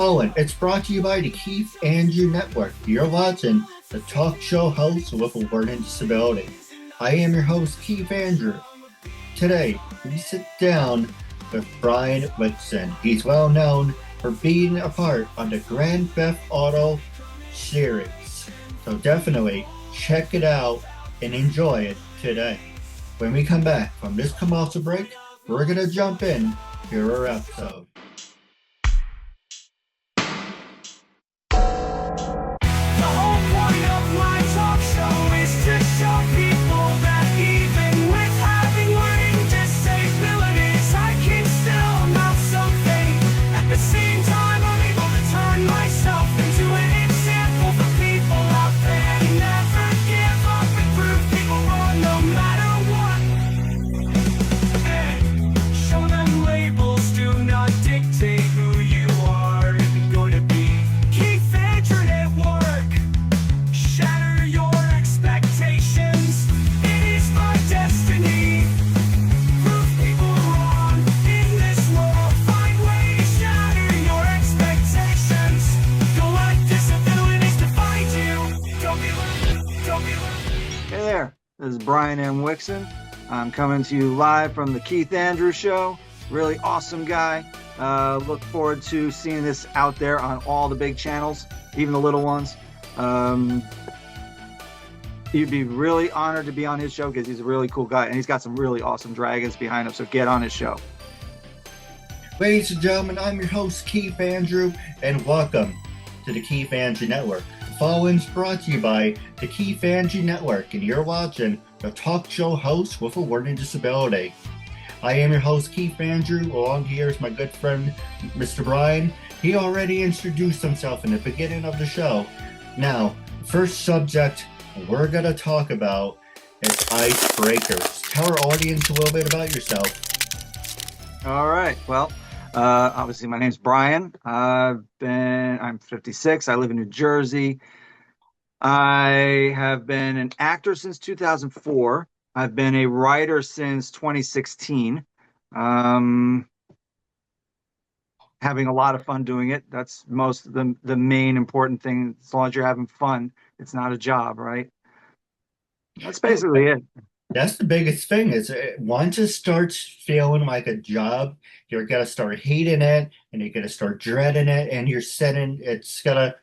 Owen, it's brought to you by the Keith Andrew Network. You're watching the talk show host with a learning disability. I am your host, Keith Andrew. Today, we sit down with Brian Wixson. He's well known for being a part of the Grand Theft Auto series. So definitely check it out and enjoy it today. When we come back from this commercial break, we're going to jump in to our episode. This is Brian M. Wixson. I'm coming to you live from the Keith Andrew Show. Really awesome guy. Look forward to seeing this out there on all the big channels, even the little ones. You'd be really honored to be on his show because he's a really cool guy and he's got some really awesome dragons behind him. So get on his show. Ladies and gentlemen, I'm your host, Keith Andrew, and welcome to the Keith Andrew Network. The following's brought to you by the Keith Andrew Network, and you're watching the talk show host with a learning disability. I am your host, Keith Andrew. Along here is my good friend, Mr. Brian. He already introduced himself in the beginning of the show. Now, first subject we're going to talk about is icebreakers. Tell our audience a little bit about yourself. All right. Well, obviously my name's Brian. I'm 56. I live in New Jersey. I have been an actor since 2004. I've been a writer since 2016. Having a lot of fun doing it. That's the main important thing. As long as you're having fun, it's not a job, right? That's basically it. That's the biggest thing is once it starts feeling like a job, you're going to start hating it and you're going to start dreading it and it's going to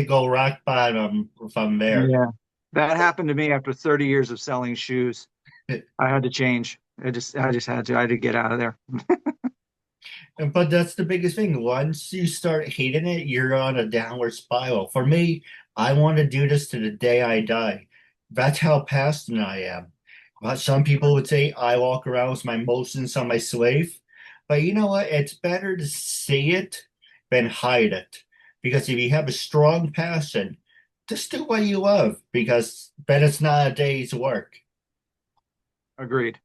go rock bottom from there. Yeah, that happened to me after 30 years of selling shoes. I had to change. I just had to. I had to get out of there. But that's the biggest thing. Once you start hating it, you're on a downward spiral. For me, I want to do this to the day I die. That's how passionate I am. But some people would say I walk around with my emotions on my sleeve. But you know what? It's better to see it than hide it. Because if you have a strong passion, just do what you love. Because then it's not a day's work. Agreed.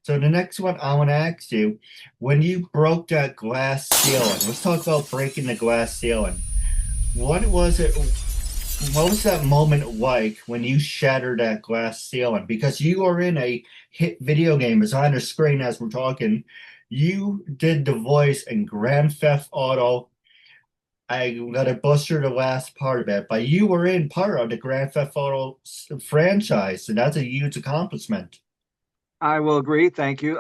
So the next one I want to ask you, when you broke that glass ceiling, let's talk about breaking the glass ceiling. What was that moment like when you shattered that glass ceiling? Because you are in a hit video game, it's on the screen as we're talking. You did the voice in Grand Theft Auto. I'm going to butcher the last part of it, but you were in part of the Grand Theft Auto franchise, and that's a huge accomplishment. I will agree. Thank you.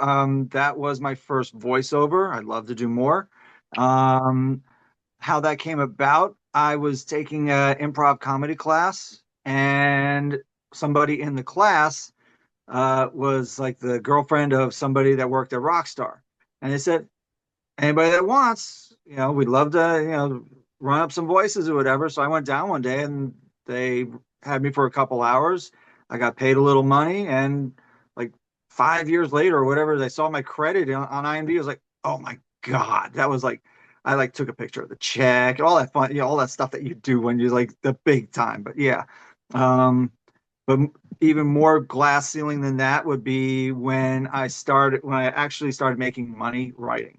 That was my first voiceover. I'd love to do more. How that came about, I was taking an improv comedy class, and somebody in the class was like the girlfriend of somebody that worked at Rockstar. And they said, anybody that wants, we'd love to, run up some voices or whatever. So I went down one day and they had me for a couple hours. I got paid a little money, and like 5 years later or whatever, they saw my credit on IMDb. I was like, oh my God, that was like, I like took a picture of the check, all that fun, all that stuff that you do when you're like the big time. But yeah, but even more glass ceiling than that would be when I actually started making money writing,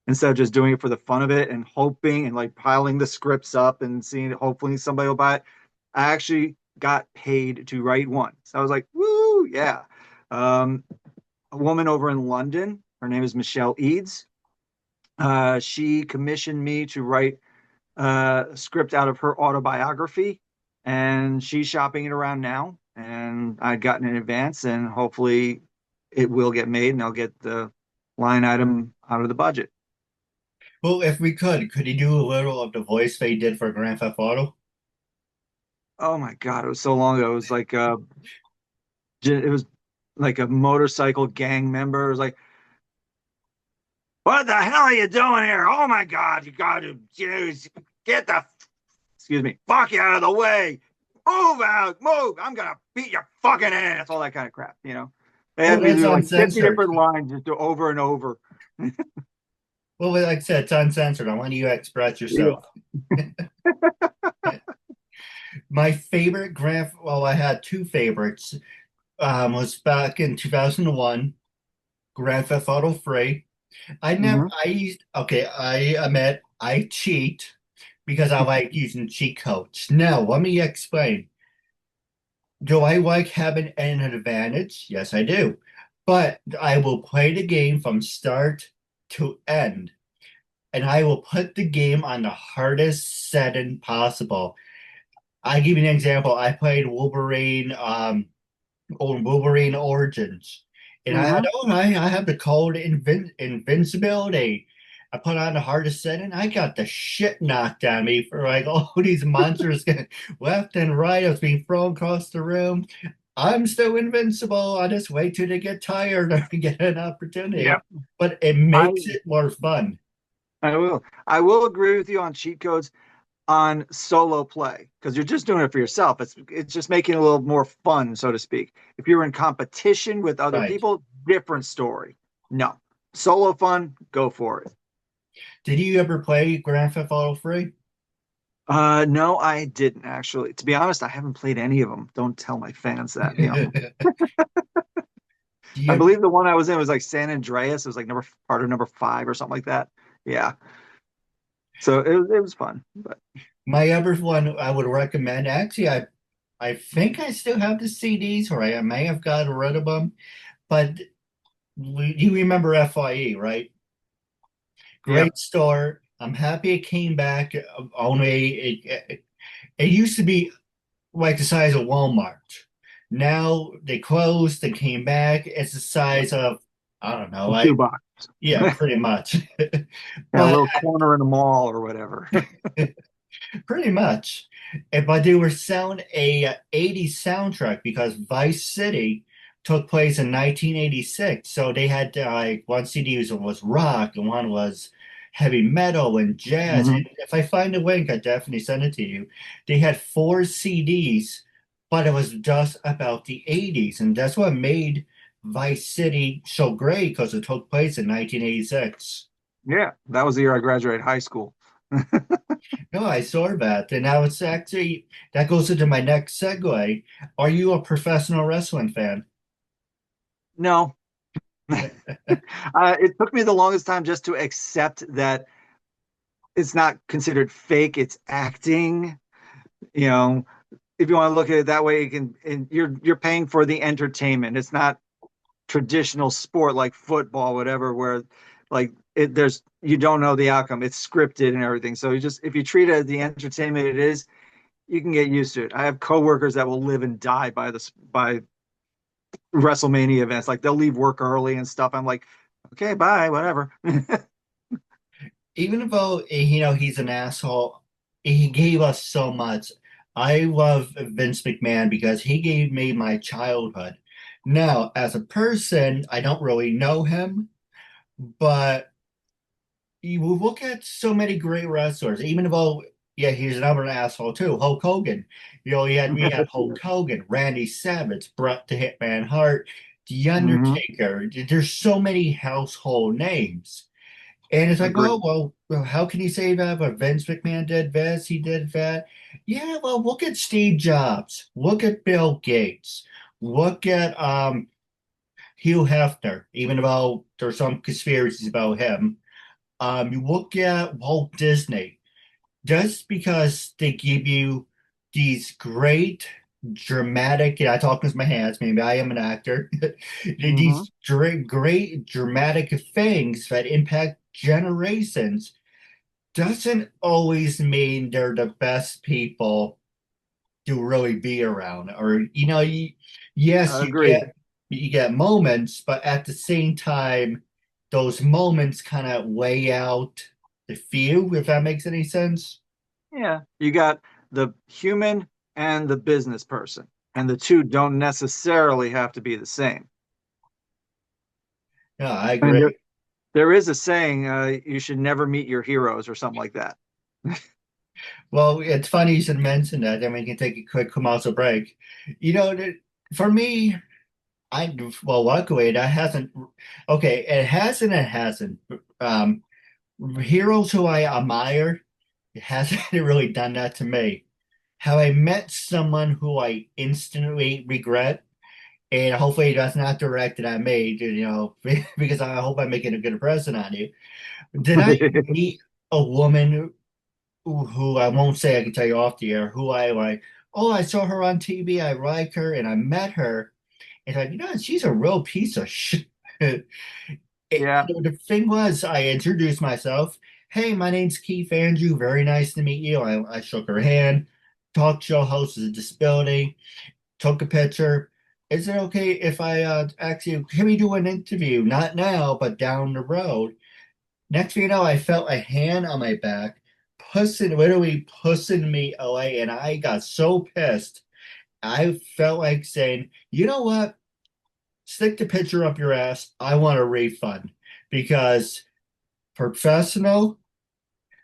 instead of just doing it for the fun of it and hoping and like piling the scripts up and seeing hopefully somebody will buy it. I actually got paid to write one. So I was like, woo, yeah. A woman over in London, her name is Michelle Eads. She commissioned me to write a script out of her autobiography, and she's shopping it around now. And I'd gotten in advance, and hopefully it will get made, and I'll get the line item out of the budget. Well, if we could you do a little of the voice they did for Grand Theft Auto? Oh my God, it was so long ago. It was like a motorcycle gang member. It was like, what the hell are you doing here? Oh my God, you got to get the, excuse me, fuck you out of the way. Move out, move. I'm gonna beat your fucking ass. All that kind of crap, you know. They Well, had me that's do like 50 uncensored. different lines just do over and over. Well, like I said, it's uncensored. I want you to express Yeah. yourself. My favorite well, I had two favorites. Was back in 2001, Grand Theft Auto 3. Hmm. I admit I cheat because I like using cheat codes. Now, let me explain. Do I like having an advantage? Yes, I do. But I will play the game from start to end, and I will put the game on the hardest setting possible. I give you an example. I played Wolverine Origins. And Hmm. I have the code invincibility. I put on the hardest setting. I got the shit knocked out of me for like all these monsters getting left and right. I was being thrown across the room. I'm still invincible. I just wait till they get tired or get an Yeah. opportunity. But it I makes it more fun. I will. I will agree with you on cheat codes on solo play because you're just doing it for yourself. It's just making it a little more fun, so to speak. If you're in competition with other Right. people, different story. No, solo fun, go for it. Did you ever play Grand Theft Auto 3? No, I didn't actually. To be honest, I haven't played any of them. Don't tell my fans that. Do I you believe the one I was in was like San Andreas. It was like part of number five or something like that. Yeah. So it was fun, but My other one I would recommend, actually, I think I still have the CDs, or I may have gotten rid of them. But you remember FIE, right? yeah. Great store. I'm happy it came back. Only it used to be like the size of Walmart. Now they closed. They came back. It's the size of I don't know. Two bucks. Yeah, pretty much. Yeah, a But little corner in the mall or whatever. pretty much. But they were selling a 80s soundtrack because Vice City took place in 1986. So they had like one CD was rock and one was heavy metal and jazz. Hmm. And if I find a link, I definitely send it to you. They had four CDs, but it was just about the 80s. And that's what made Vice City so great because it took place in 1986. Yeah, that was the year I graduated high school. No, I saw that. And now it's actually, that goes into my next segue. Are you a professional wrestling fan? No, it took me the longest time just to accept that it's not considered fake, it's acting. You know, if you want to look at it that way, you can, and you're paying for the entertainment. It's not traditional sport like football, whatever, where like there's you don't know the outcome. It's scripted and everything. So you just if you treat it as the entertainment it is, you can get used to it. I have coworkers that will live and die by WrestleMania events. Like they'll leave work early and stuff. I'm like, okay, bye, whatever. Even though, he's an asshole, he gave us so much. I love Vince McMahon because he gave me my childhood. Now, as a person, I don't really know him, but you look at so many great wrestlers, even though, yeah, he's another asshole too. Hulk Hogan. We had Hulk Hogan, Randy Savage, Bret the Hitman Hart, The Hmm. Undertaker. There's so many household names. And it's like, oh, Agreed. well, how can you say that? But Vince McMahon did this, he did that. Yeah, well, look at Steve Jobs. Look at Bill Gates. Look at Hugh Hefner, even though there's some conspiracies about him. You look at Walt Disney, just because they give you these great dramatic, I talk with my hands, maybe I am an actor, Hmm. these great dramatic things that impact generations doesn't always mean they're the best people to really be around. Or, yes, Agreed. you get moments, but at the same time, those moments kind of weigh out the few, if that makes any sense. Yeah. You got the human and the business person, and the two don't necessarily have to be the same. Yeah, I I mean, agree. there is a saying, you should never meet your heroes or something like that. Well, it's funny you should mention that, then we can take a quick commercial break. You know, for me, well, luckily that hasn't. Okay, it hasn't. It hasn't. Um, Heroes who I admire, it hasn't really done that to me. Have I met someone who I instantly regret? And hopefully that's not directed at me, because I hope I'm making a good impression on you. Did I meet a woman who I won't say, I can tell you off the air, who I like, oh, I saw her on TV, I like her, and I met her, and like, she's a real piece of shit. Yeah, The thing was, I introduced myself. Hey, my name's Keith Andrew. Very nice to meet you. I shook her hand. Talk show host with a disability. Took a picture. Is it okay if I ask you, can we do an interview? Not now, but down the road. Next thing you know, I felt a hand on my back, literally pushing me away, and I got so pissed. I felt like saying, you know what? Stick the picture up your ass. I want a refund because professional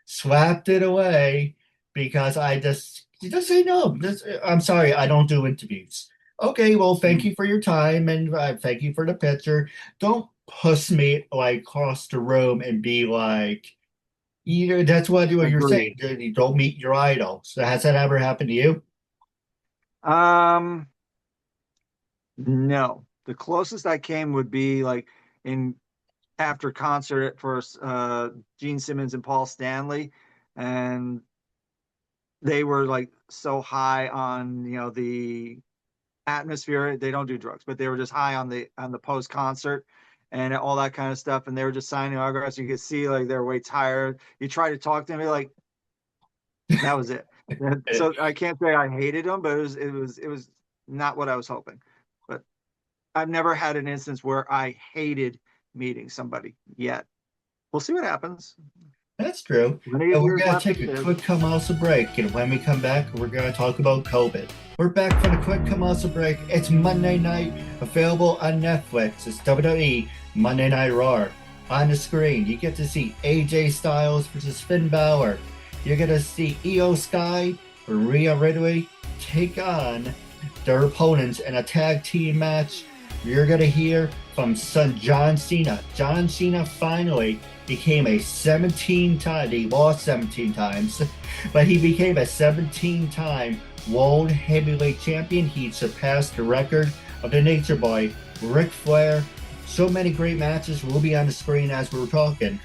slapped it away because I just say no. I'm sorry, I don't do interviews. Okay, well, thank you for your time and thank you for the picture. Don't push me like across the room and be like, that's what you're saying. agreed. You don't meet your idol. So has that ever happened to you? Um, no. The closest I came would be like in after concert for Gene Simmons and Paul Stanley, and they were like so high on the atmosphere. They don't do drugs, but they were just high on the post concert and all that kind of stuff. And they were just signing autographs. You could see like they're way tired. You try to talk to them, you're like, that was it. So I can't say I hated them, but it was not what I was hoping. But I've never had an instance where I hated meeting somebody yet. We'll see what happens. That's true. Plenty of And we're years going to left to take a live. quick commercial break. And when we come back, we're going to talk about COVID. We're back for the quick commercial break. It's Monday night, available on Netflix. It's WWE Monday Night Raw. On the screen, you get to see AJ Styles versus Finn Balor. You're going to see Io Sky or Rhea Ripley take on their opponents in a tag team match. You're going to hear from son John Cena. John Cena finally became a 17 time, he lost 17 times, but he became a 17-time World Heavyweight Champion. He surpassed the record of the Nature Boy, Ric Flair. So many great matches will be on the screen as we're talking.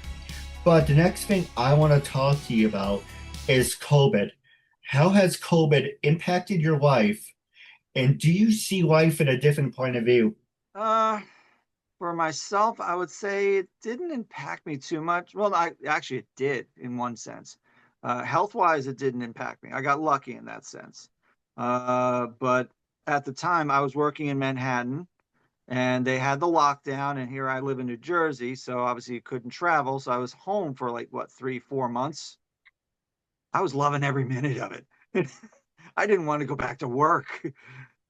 But the next thing I want to talk to you about is COVID. How has COVID impacted your life? And do you see life in a different point of view? Uh, for myself, I would say it didn't impact me too much. Well, I actually it did in one sense. Health wise, it didn't impact me. I got lucky in that sense. But at the time, I was working in Manhattan and they had the lockdown. And here I live in New Jersey. So obviously, you couldn't travel. So I was home for like, what, 3, 4 months. I was loving every minute of it. I didn't want to go back to work.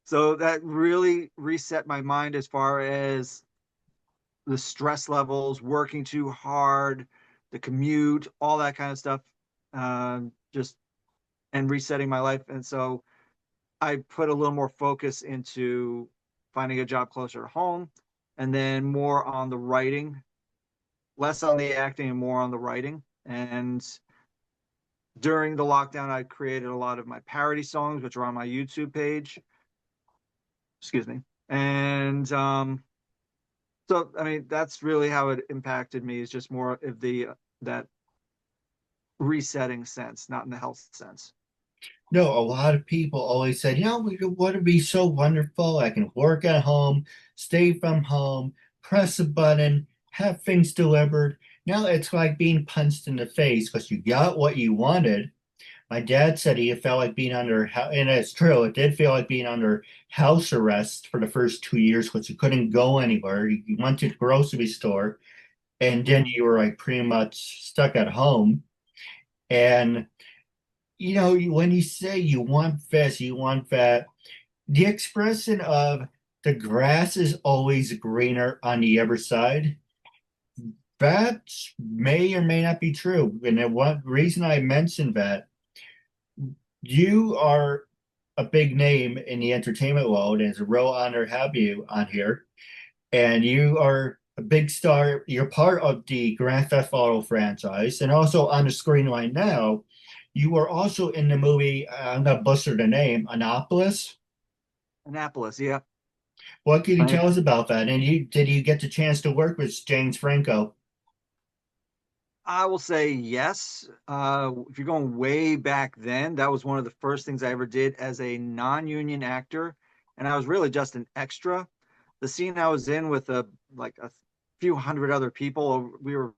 So that really reset my mind as far as the stress levels, working too hard, the commute, all that kind of stuff, just and resetting my life. And so I put a little more focus into finding a job closer to home, and then more on the writing, less on the acting and more on the writing. And during the lockdown, I created a lot of my parody songs, which are on my YouTube page. Excuse me. And so, I mean, that's really how it impacted me, is just more of the that resetting sense, not in the health sense. No, a lot of people always said, would it be so wonderful? I can work at home, stay from home, press a button, have things delivered. No, it's like being punched in the face because you got what you wanted. My dad said he felt like being under, and it's true, it did feel like being under house arrest for the first 2 years because you couldn't go anywhere. You went to the grocery store, and then Mhm. you were like pretty much stuck at home. And when you say you want this, you want that, the expression of the grass is always greener on the other side, that may or may not be true. And the one reason I mentioned that, you are a big name in the entertainment world, and it's a real honor to have you on here. And you are a big star. You're part of the Grand Theft Auto franchise, and also on the screen right now. You were also in the movie, I'm gonna butcher the name, Annapolis. Annapolis, yeah. What can you I, tell us about that? And did you get the chance to work with James Franco? I will say yes. If you're going way back then, that was one of the first things I ever did as a non-union actor, and I was really just an extra. The scene I was in with a few hundred other people, we were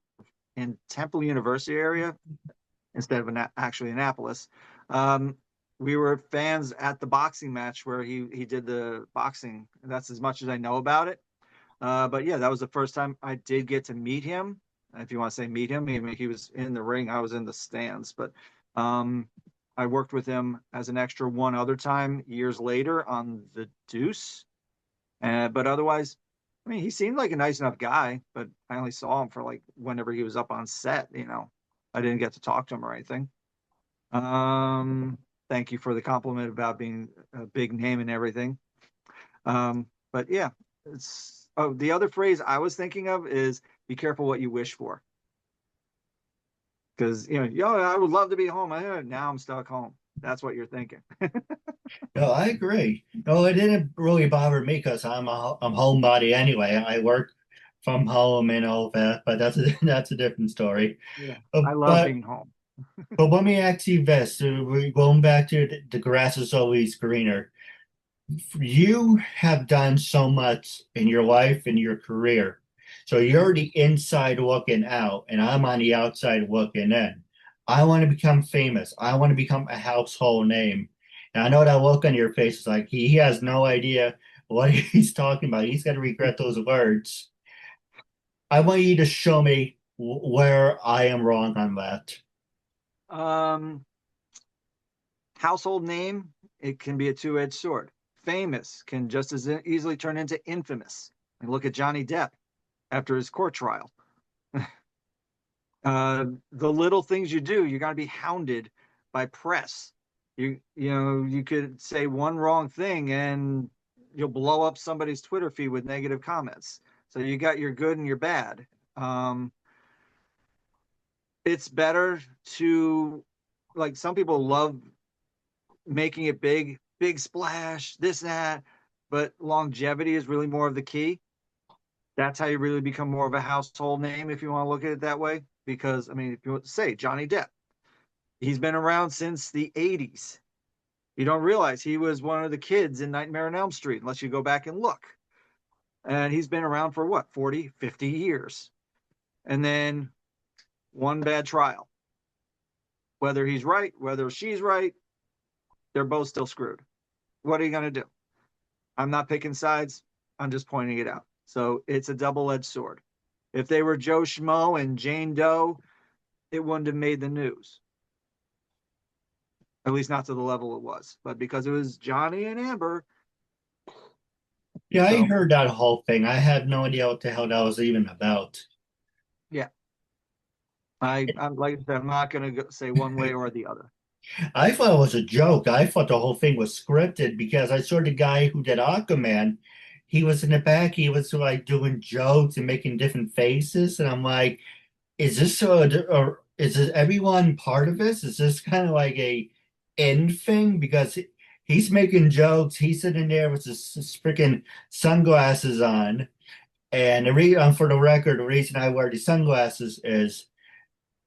in Temple University area instead of actually Annapolis. Um, we were fans at the boxing match where he did the boxing. That's as much as I know about it. But yeah, that was the first time I did get to meet him. If you want to say meet him, I mean, he was in the ring, I was in the stands. But um, I worked with him as an extra one other time years later on The Deuce. But otherwise, I mean, he seemed like a nice enough guy, but I only saw him for like whenever he was up on set. I didn't get to talk to him or anything. Um, Thank you for the compliment about being a big name and everything. But yeah, the other phrase I was thinking of is be careful what you wish for. Because yo, I would love to be home. Now I'm stuck home. That's what you're thinking. No, I agree. No, it didn't really bother me because I'm homebody anyway. I work from home and all that, but that's a, that's a different story. Yeah. Uh, I love but being home. but let me ask you this: we're going back to the grass is always greener. You have done so much in your life and your career, so you're the inside looking out, and I'm on the outside looking in. I want to become famous. I want to become a household name. And I know that look on your face is like he has no idea what he's talking about. He's going to regret those words. I want you to show me where I am wrong on that. Um, Household name, it can be a two-edged sword. Famous can just as easily turn into infamous. And look at Johnny Depp after his court trial. The little things you do, you're going to be hounded by press. You could say one wrong thing and you'll blow up somebody's Twitter feed with negative comments. So you got your good and your bad. Um, it's better to, like, some people love making it big, big splash, this, that, but longevity is really more of the key. That's how you really become more of a household name, if you want to look at it that way. Because, I mean, if you want to say Johnny Depp, he's been around since the 80s. You don't realize he was one of the kids in Nightmare on Elm Street unless you go back and look. And he's been around for what, 40, 50 years. And then one bad trial. Whether he's right, whether she's right, they're both still screwed. What are you going to do? I'm not picking sides. I'm just pointing it out. So it's a double edged sword. If they were Joe Schmo and Jane Doe, it wouldn't have made the news, at least not to the level it was. But because it was Johnny and Amber, Yeah, I so heard that whole thing. I had no idea what the hell that was even about. yeah, I'm like I said, I'm not going to say one way or the other. I thought it was a joke. I thought the whole thing was scripted because I saw the guy who did Aquaman. He was in the back. He was like doing jokes and making different faces, and I'm like, is this or is this everyone part of this? Is this kind of like a end thing? Because he's making jokes. He's sitting there with his freaking sunglasses on. And for the record, the reason I wear the sunglasses is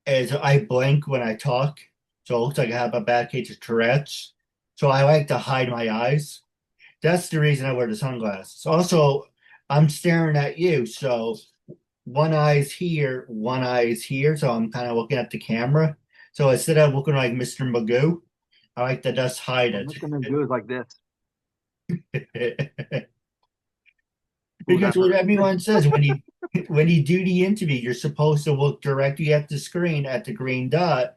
I blink when I talk, so it looks like I have a bad case of Tourette's. So I like to hide my eyes. That's the reason I wear the sunglasses. Also, I'm staring at you, so one eye's here, one eye's here, so I'm kind of looking at the camera. So instead of looking like Mr. Magoo, I like to just hide Well, Mr. Magoo is like this. it. Ooh, Because that what hurt. everyone says when you do the interview, you're supposed to look directly at the screen at the green dot.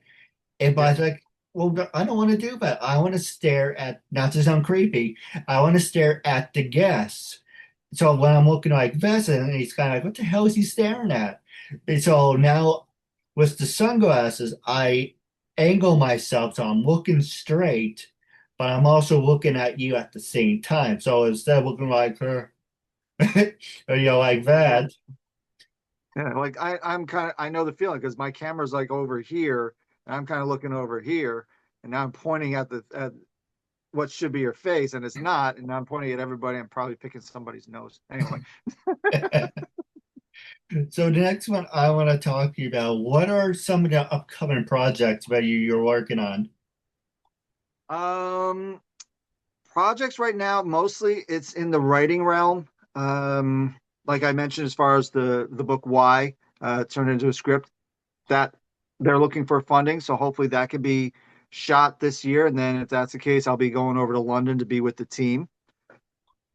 And Yeah. I was like, well, I don't want to do that. I want to stare at, not to sound creepy, I want to stare at the guests. So when I'm looking like this, and he's kind of like, what the hell is he staring at? And so now with the sunglasses, I angle myself so I'm looking straight, but I'm also looking at you at the same time. So instead of looking like her, or, like Yeah. that. Yeah. Like I'm kind of, I know the feeling because my camera's like over here and I'm kind of looking over here and now I'm pointing at what should be your face and it's not. And now I'm pointing at everybody. I'm probably picking somebody's nose. Anyway. So the next one I want to talk to you about, what are some of the upcoming projects that you're working on? Um, Projects right now, mostly it's in the writing realm. Like I mentioned, as far as the book Why turned into a script, that they're looking for funding, so hopefully that could be shot this year. And then if that's the case, I'll be going over to London to be with the team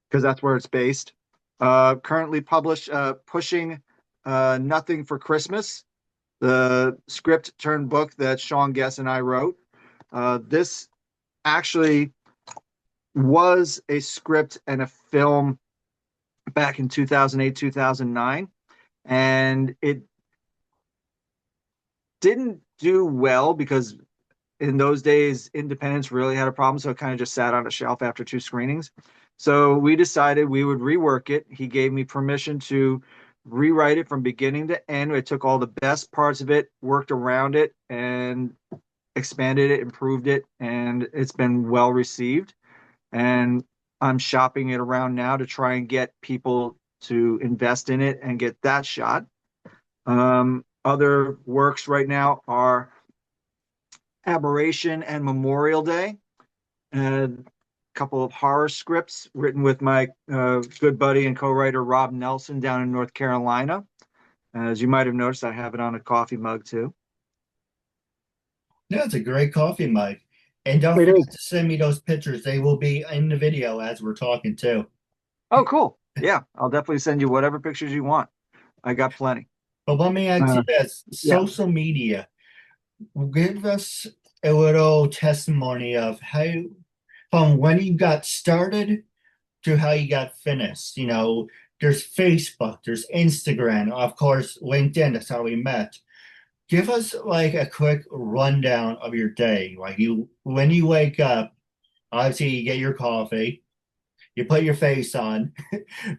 because that's where it's based. Currently published, pushing Nothing for Christmas, the script turned book that Sean Guess and I wrote. This actually was a script and a film back in 2008, 2009. And it didn't do well because in those days, independence really had a problem. So it kind of just sat on a shelf after two screenings. So we decided we would rework it. He gave me permission to rewrite it from beginning to end. I took all the best parts of it, worked around it, and expanded it, improved it, and it's been well received. And I'm shopping it around now to try and get people to invest in it and get that shot. Other works right now are Aberration and Memorial Day, and a couple of horror scripts written with my good buddy and co-writer Rob Nelson down in North Carolina. As you might have noticed, I have it on a coffee mug too. Yeah, it's a great coffee mug. And don't It forget is. to send me those pictures. They will be in the video as we're talking too. Oh, cool. Yeah, I'll definitely send you whatever pictures you want. I got plenty. But let me ask Uh, you this, yeah. social media, give us a little testimony of how, from when you got started to how you got finished. There's Facebook, there's Instagram, of course, LinkedIn, that's how we met. Give us like a quick rundown of your day. Like when you wake up, obviously you get your coffee, you put your face on,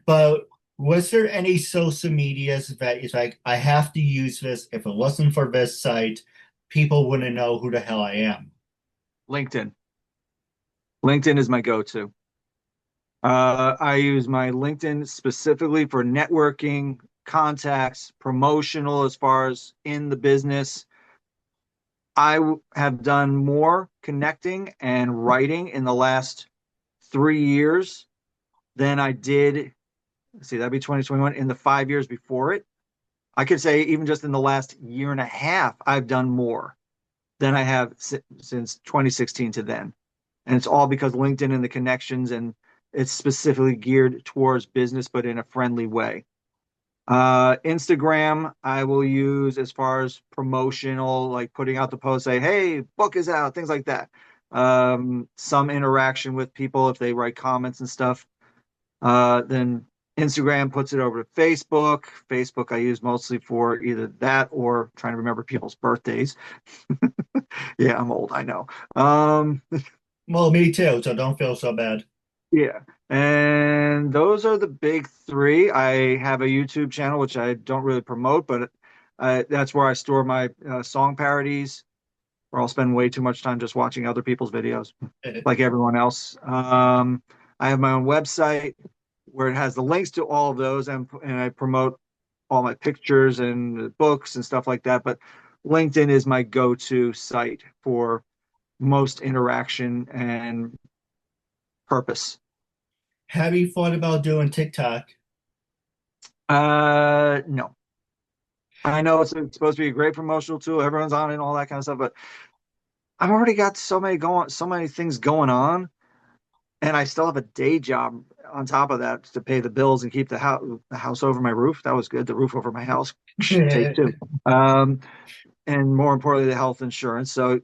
but was there any social medias that it's like, I have to use this. If it wasn't for this site, people wouldn't know who the hell I am. LinkedIn. LinkedIn is my go-to. I use my LinkedIn specifically for networking, contacts, promotional as far as in the business. Have done more connecting and writing in the last 3 years than I did. Let's see, that'd be 2021 in the 5 years before it. I could say even just in the last year and a half, I've done more than I have since 2016 to then. And it's all because LinkedIn and the connections, and it's specifically geared towards business, but in a friendly way. Instagram, I will use as far as promotional, like putting out the post, say, hey, book is out, things like that. Some interaction with people if they write comments and stuff. Then Instagram puts it over to Facebook. Facebook I use mostly for either that or trying to remember people's birthdays. Yeah, I'm old, I know. Well, me too, so don't feel so bad. Yeah. And those are the big three. I have a YouTube channel, which I don't really promote, but that's where I store my song parodies, or I'll spend way too much time just watching other people's videos, like everyone else. I have my own website where it has the links to all of those, and I promote all my pictures and books and stuff like that. But LinkedIn is my go-to site for most interaction and purpose. Have you thought about doing TikTok? No. I know it's supposed to be a great promotional tool. Everyone's on it and all that kind of stuff, but I've already got so many things going on, and I still have a day job on top of that to pay the bills and keep the house over my roof. That was good. The roof over my house. Take two. Um, and more importantly, the health insurance. So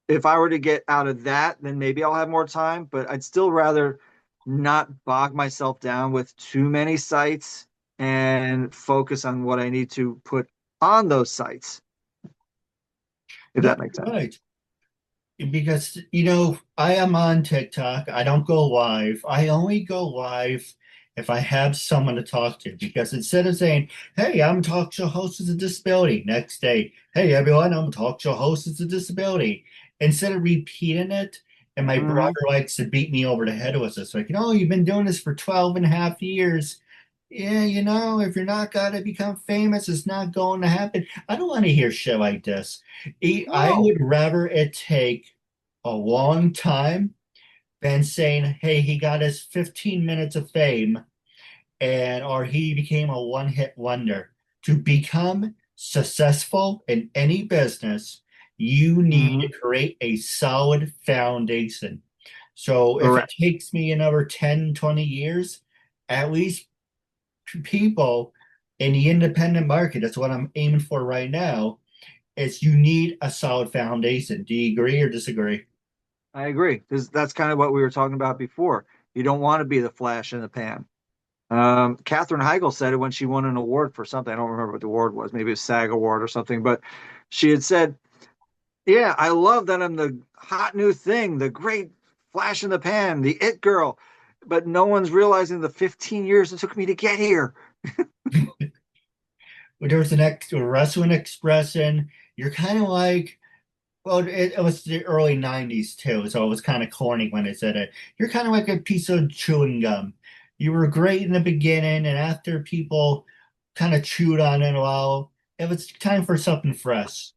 if I were to get out of that, then maybe I'll have more time, but I'd still rather not bog myself down with too many sites and focus on what I need to put on those sites, if No, that makes sense. right. Because I am on TikTok. I don't go live. I only go live if I have someone to talk to. Because instead of saying, "Hey, I'm a talk show host with a disability," next day, "Hey everyone, I'm a talk show host with a disability," instead of repeating it, and my brother Mhm. likes to beat me over the head with this, like, you've been doing this for 12 and a half years. Yeah, if you're not gonna become famous, it's not going to happen. I don't want to hear shit like this. I No, would rather it take a long time than saying, "Hey, he got his 15 minutes of fame and or he became a one-hit wonder." To become successful in any business, you need to hmm create a solid foundation. So if it correct. takes me another 10, 20 years, at least people in the independent market, that's what I'm aiming for right now, is you need a solid foundation. Do you agree or disagree? I agree, because that's kind of what we were talking about before. You don't want to be the flash in the pan. Katherine Heigl said it when she won an award for something. I don't remember what the award was, maybe a SAG award or something, but she had said, yeah, I love that I'm the hot new thing, the great flash in the pan, the it girl. But no one's realizing the 15 years it took me to get here. There was an wrestling expression. You're kind of like, well, it was the early 90s too, so it was kind of corny when I said it. You're kind of like a piece of chewing gum. You were great in the beginning, and after people kind of chewed on it, well, it was time for something fresh.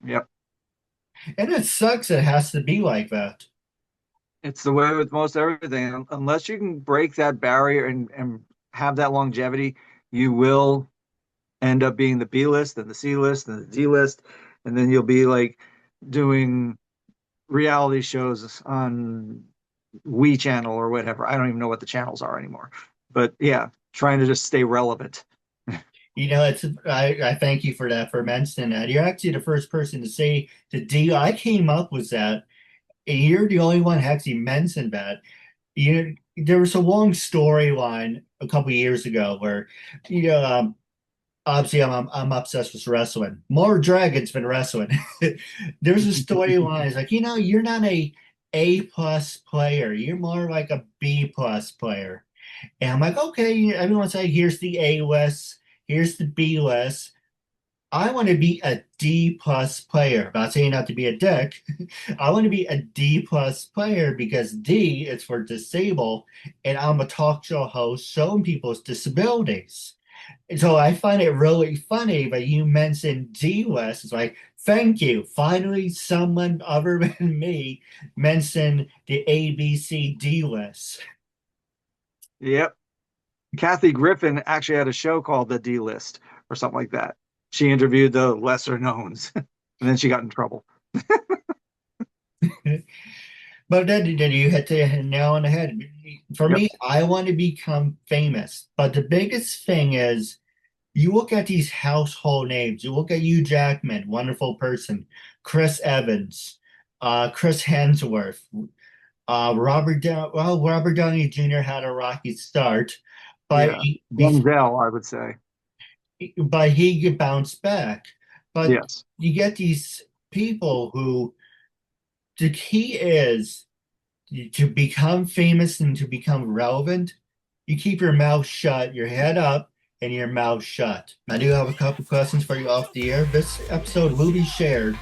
Yep. And it sucks it has to be like that. It's the way with most everything. Unless you can break that barrier and have that longevity, you will end up being the B list and the C list and the D list. And then you'll be like doing reality shows on We Channel or whatever. I don't even know what the channels are anymore. But yeah, trying to just stay relevant. I thank you for that, for mentioning that. You're actually the first person to say the D. I came up with that, and you're the only one who actually mentioned that. There was a long storyline a couple years ago where, you know, um, obviously I'm obsessed with wrestling. More dragons than wrestling. There's a storyline. It's like, you're not A plus player. You're more like a B plus player. And I'm like, okay, everyone's like, here's the A list, here's the B list. I want to be a D plus player. I'm not saying not to be a dick. I want to be a D plus player because D is for disabled, and I'm a talk show host showing people's disabilities. And so I find it really funny that you mentioned D list. It's like, thank you. Finally, someone other than me mentioned the ABCD list. Yep. Kathy Griffin actually had a show called The D List or something like that. She interviewed the lesser knowns and then she got in trouble. But then you hit the nail on the head. For Yep. me, I want to become famous. But the biggest thing is you look at these household names. You look at Hugh Jackman, wonderful person, Chris Evans, Chris Hemsworth, Robert Downey Jr. had a rocky start, but Yeah. Denzel, I would say. he bounced back. But Yes. you get these people who the key is to become famous and to become relevant, you keep your mouth shut, your head up, and your mouth shut. I do have a couple questions for you off the air. This episode will be shared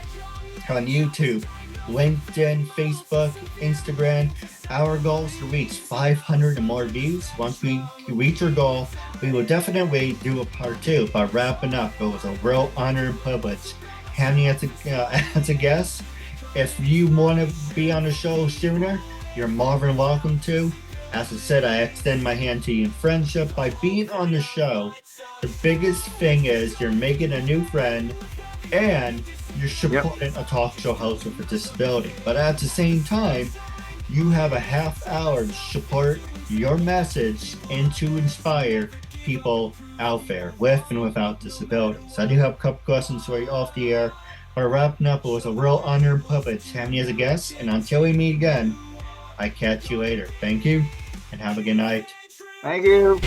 on YouTube, LinkedIn, Facebook, Instagram. Our goal is to reach 500 and more views. Once we reach our goal, we will definitely do a part two. But wrapping up, it was a real honor and privilege having you as a guest. If you want to be on the show sooner, you're more than welcome to. As I said, I extend my hand to you in friendship by being on the show. The biggest thing is you're making a new friend and you're supporting a talk show host with a disability. But at the same time, you have a half hour to support your message and to inspire people out there with and without disabilities. I do have a couple questions for you off the air. But wrapping up, it was a real honor and privilege having you as a guest. And until we meet again, I catch you later. Thank you and have a good night. Thank you.